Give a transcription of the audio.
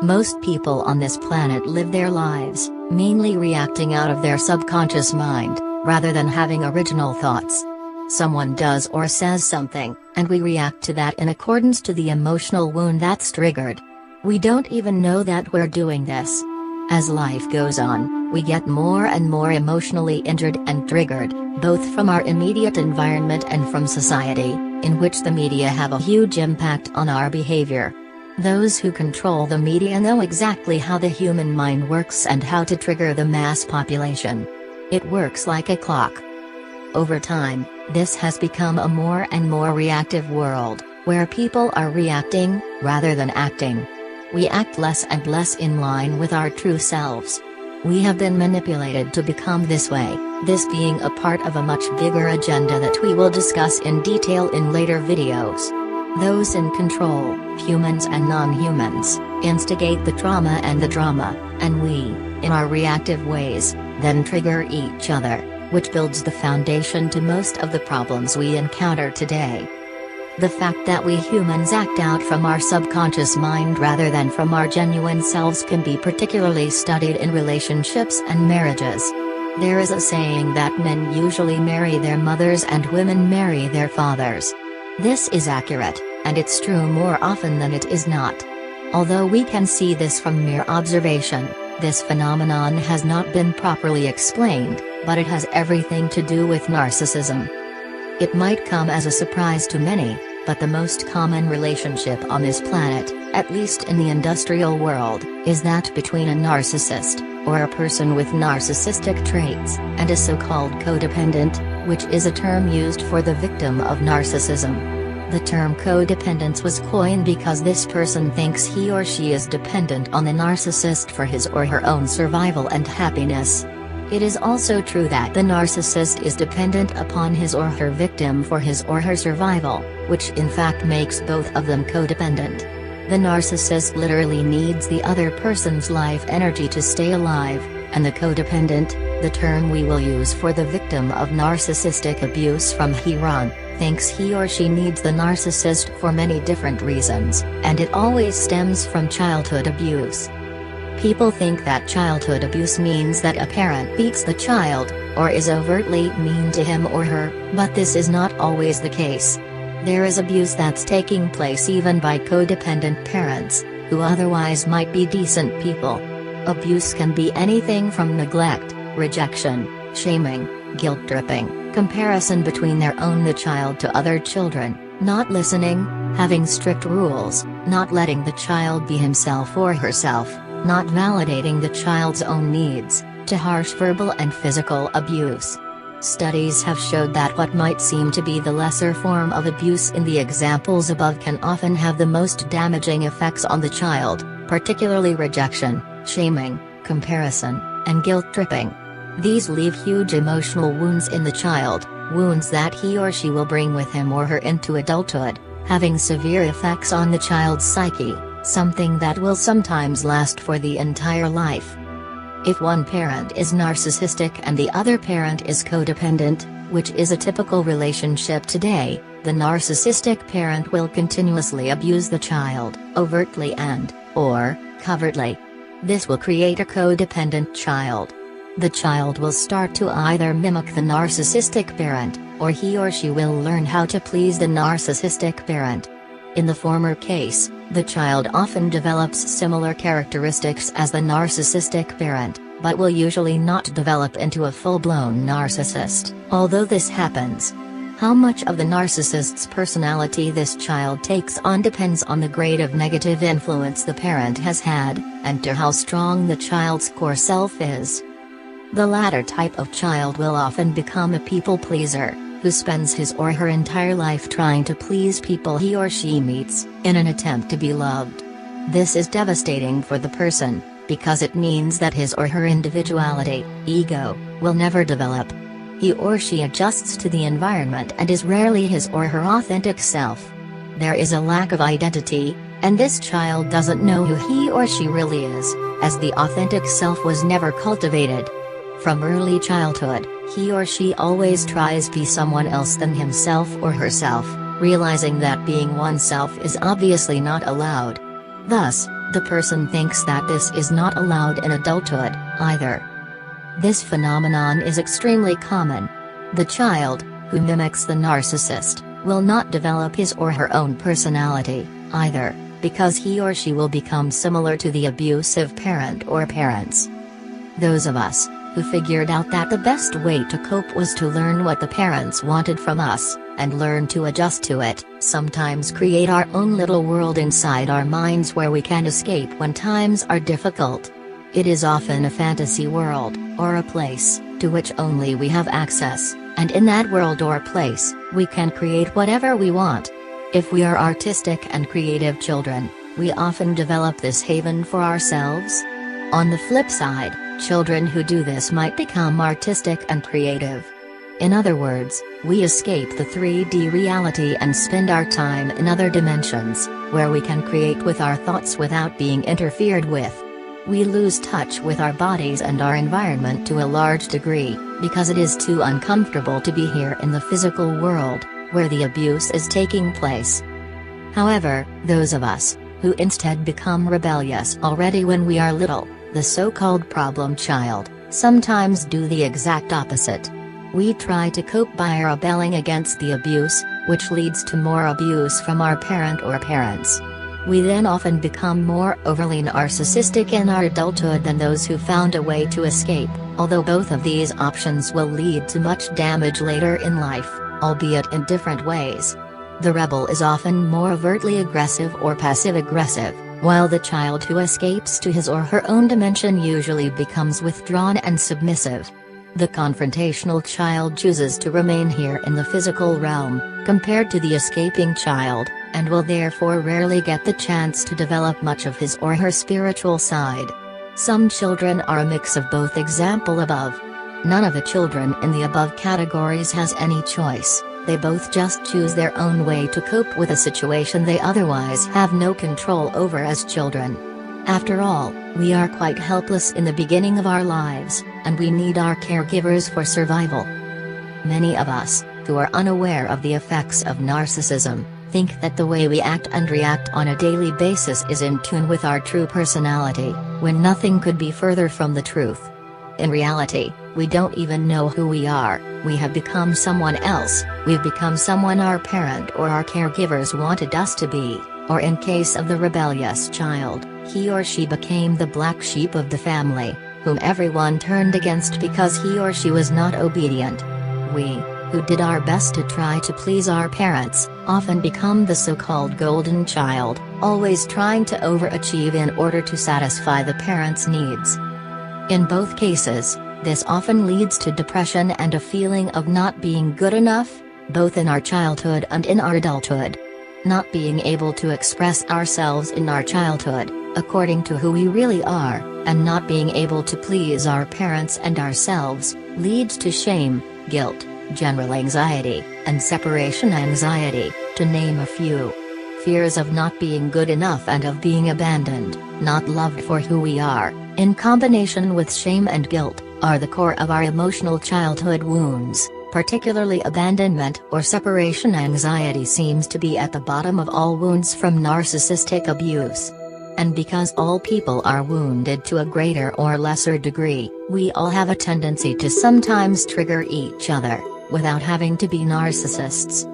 Most people on this planet live their lives, mainly reacting out of their subconscious mind, rather than having original thoughts. Someone does or says something, and we react to that in accordance to the emotional wound that's triggered. We don't even know that we're doing this. As life goes on, we get more and more emotionally injured and triggered, both from our immediate environment and from society, in which the media have a huge impact on our behavior. Those who control the media know exactly how the human mind works and how to trigger the mass population. It works like a clock. Over time, this has become a more and more reactive world, where people are reacting, rather than acting. We act less and less in line with our true selves. We have been manipulated to become this way, this being a part of a much bigger agenda that we will discuss in detail in later videos. Those in control, humans and non-humans, instigate the trauma and the drama, and we, in our reactive ways, then trigger each other, which builds the foundation to most of the problems we encounter today. The fact that we humans act out from our subconscious mind rather than from our genuine selves can be particularly studied in relationships and marriages. There is a saying that men usually marry their mothers and women marry their fathers. This is accurate, and it's true more often than it is not. Although we can see this from mere observation, this phenomenon has not been properly explained, but it has everything to do with narcissism. It might come as a surprise to many, but the most common relationship on this planet, at least in the industrial world, is that between a narcissist, or a person with narcissistic traits, and a so-called codependent, which is a term used for the victim of narcissism. The term codependence was coined because this person thinks he or she is dependent on the narcissist for his or her own survival and happiness. It is also true that the narcissist is dependent upon his or her victim for his or her survival, which in fact makes both of them codependent. The narcissist literally needs the other person's life energy to stay alive, and the codependent, the term we will use for the victim of narcissistic abuse from here on, thinks he or she needs the narcissist for many different reasons, and it always stems from childhood abuse. People think that childhood abuse means that a parent beats the child, or is overtly mean to him or her, but this is not always the case. There is abuse that's taking place even by codependent parents, who otherwise might be decent people. Abuse can be anything from neglect, rejection, shaming, guilt-tripping, comparison between the child to other children, not listening, having strict rules, not letting the child be himself or herself, not validating the child's own needs, to harsh verbal and physical abuse. Studies have showed that what might seem to be the lesser form of abuse in the examples above can often have the most damaging effects on the child, particularly rejection, shaming, comparison, and guilt-tripping. These leave huge emotional wounds in the child, wounds that he or she will bring with him or her into adulthood, having severe effects on the child's psyche, something that will sometimes last for the entire life. If one parent is narcissistic and the other parent is codependent, which is a typical relationship today, the narcissistic parent will continuously abuse the child, overtly and/or covertly. This will create a codependent child. The child will start to either mimic the narcissistic parent, or he or she will learn how to please the narcissistic parent. In the former case, the child often develops similar characteristics as the narcissistic parent, but will usually not develop into a full-blown narcissist, although this happens. How much of the narcissist's personality this child takes on depends on the grade of negative influence the parent has had, and to how strong the child's core self is. The latter type of child will often become a people pleaser, who spends his or her entire life trying to please people he or she meets, in an attempt to be loved. This is devastating for the person, because it means that his or her individuality, ego, will never develop. He or she adjusts to the environment and is rarely his or her authentic self. There is a lack of identity, and this child doesn't know who he or she really is, as the authentic self was never cultivated. From early childhood, he or she always tries to be someone else than himself or herself, realizing that being oneself is obviously not allowed. Thus, The person thinks that this is not allowed in adulthood, either. This phenomenon is extremely common. The child, who mimics the narcissist, will not develop his or her own personality, either, because he or she will become similar to the abusive parent or parents. Those of us who figured out that the best way to cope was to learn what the parents wanted from us, and learn to adjust to it, sometimes create our own little world inside our minds where we can escape when times are difficult. It is often a fantasy world, or a place, to which only we have access, and in that world or place, we can create whatever we want. If we are artistic and creative children, we often develop this haven for ourselves. On the flip side, children who do this might become artistic and creative. In other words, we escape the 3D reality and spend our time in other dimensions, where we can create with our thoughts without being interfered with. We lose touch with our bodies and our environment to a large degree, because it is too uncomfortable to be here in the physical world, where the abuse is taking place. However, those of us who instead become rebellious already when we are little, the so-called problem child, sometimes do the exact opposite. We try to cope by rebelling against the abuse, which leads to more abuse from our parent or parents. We then often become more overly narcissistic in our adulthood than those who found a way to escape, although both of these options will lead to much damage later in life, albeit in different ways. The rebel is often more overtly aggressive or passive-aggressive, while the child who escapes to his or her own dimension usually becomes withdrawn and submissive. The confrontational child chooses to remain here in the physical realm, compared to the escaping child, and will therefore rarely get the chance to develop much of his or her spiritual side. Some children are a mix of both. Example above. None of the children in the above categories has any choice, they both just choose their own way to cope with a situation they otherwise have no control over as children. After all, we are quite helpless in the beginning of our lives, and we need our caregivers for survival. Many of us, who are unaware of the effects of narcissism, think that the way we act and react on a daily basis is in tune with our true personality, when nothing could be further from the truth. In reality, we don't even know who we are. We have become someone else. We've become someone our parent or our caregivers wanted us to be, or in case of the rebellious child, he or she became the black sheep of the family, whom everyone turned against because he or she was not obedient. We, who did our best to try to please our parents, often become the so-called golden child, always trying to overachieve in order to satisfy the parents' needs. In both cases, this often leads to depression and a feeling of not being good enough, both in our childhood and in our adulthood. Not being able to express ourselves in our childhood, according to who we really are, and not being able to please our parents and ourselves, leads to shame, guilt, general anxiety, and separation anxiety, to name a few. Fears of not being good enough and of being abandoned, not loved for who we are, in combination with shame and guilt, are the core of our emotional childhood wounds. Particularly abandonment or separation anxiety seems to be at the bottom of all wounds from narcissistic abuse. And because all people are wounded to a greater or lesser degree, we all have a tendency to sometimes trigger each other, without having to be narcissists.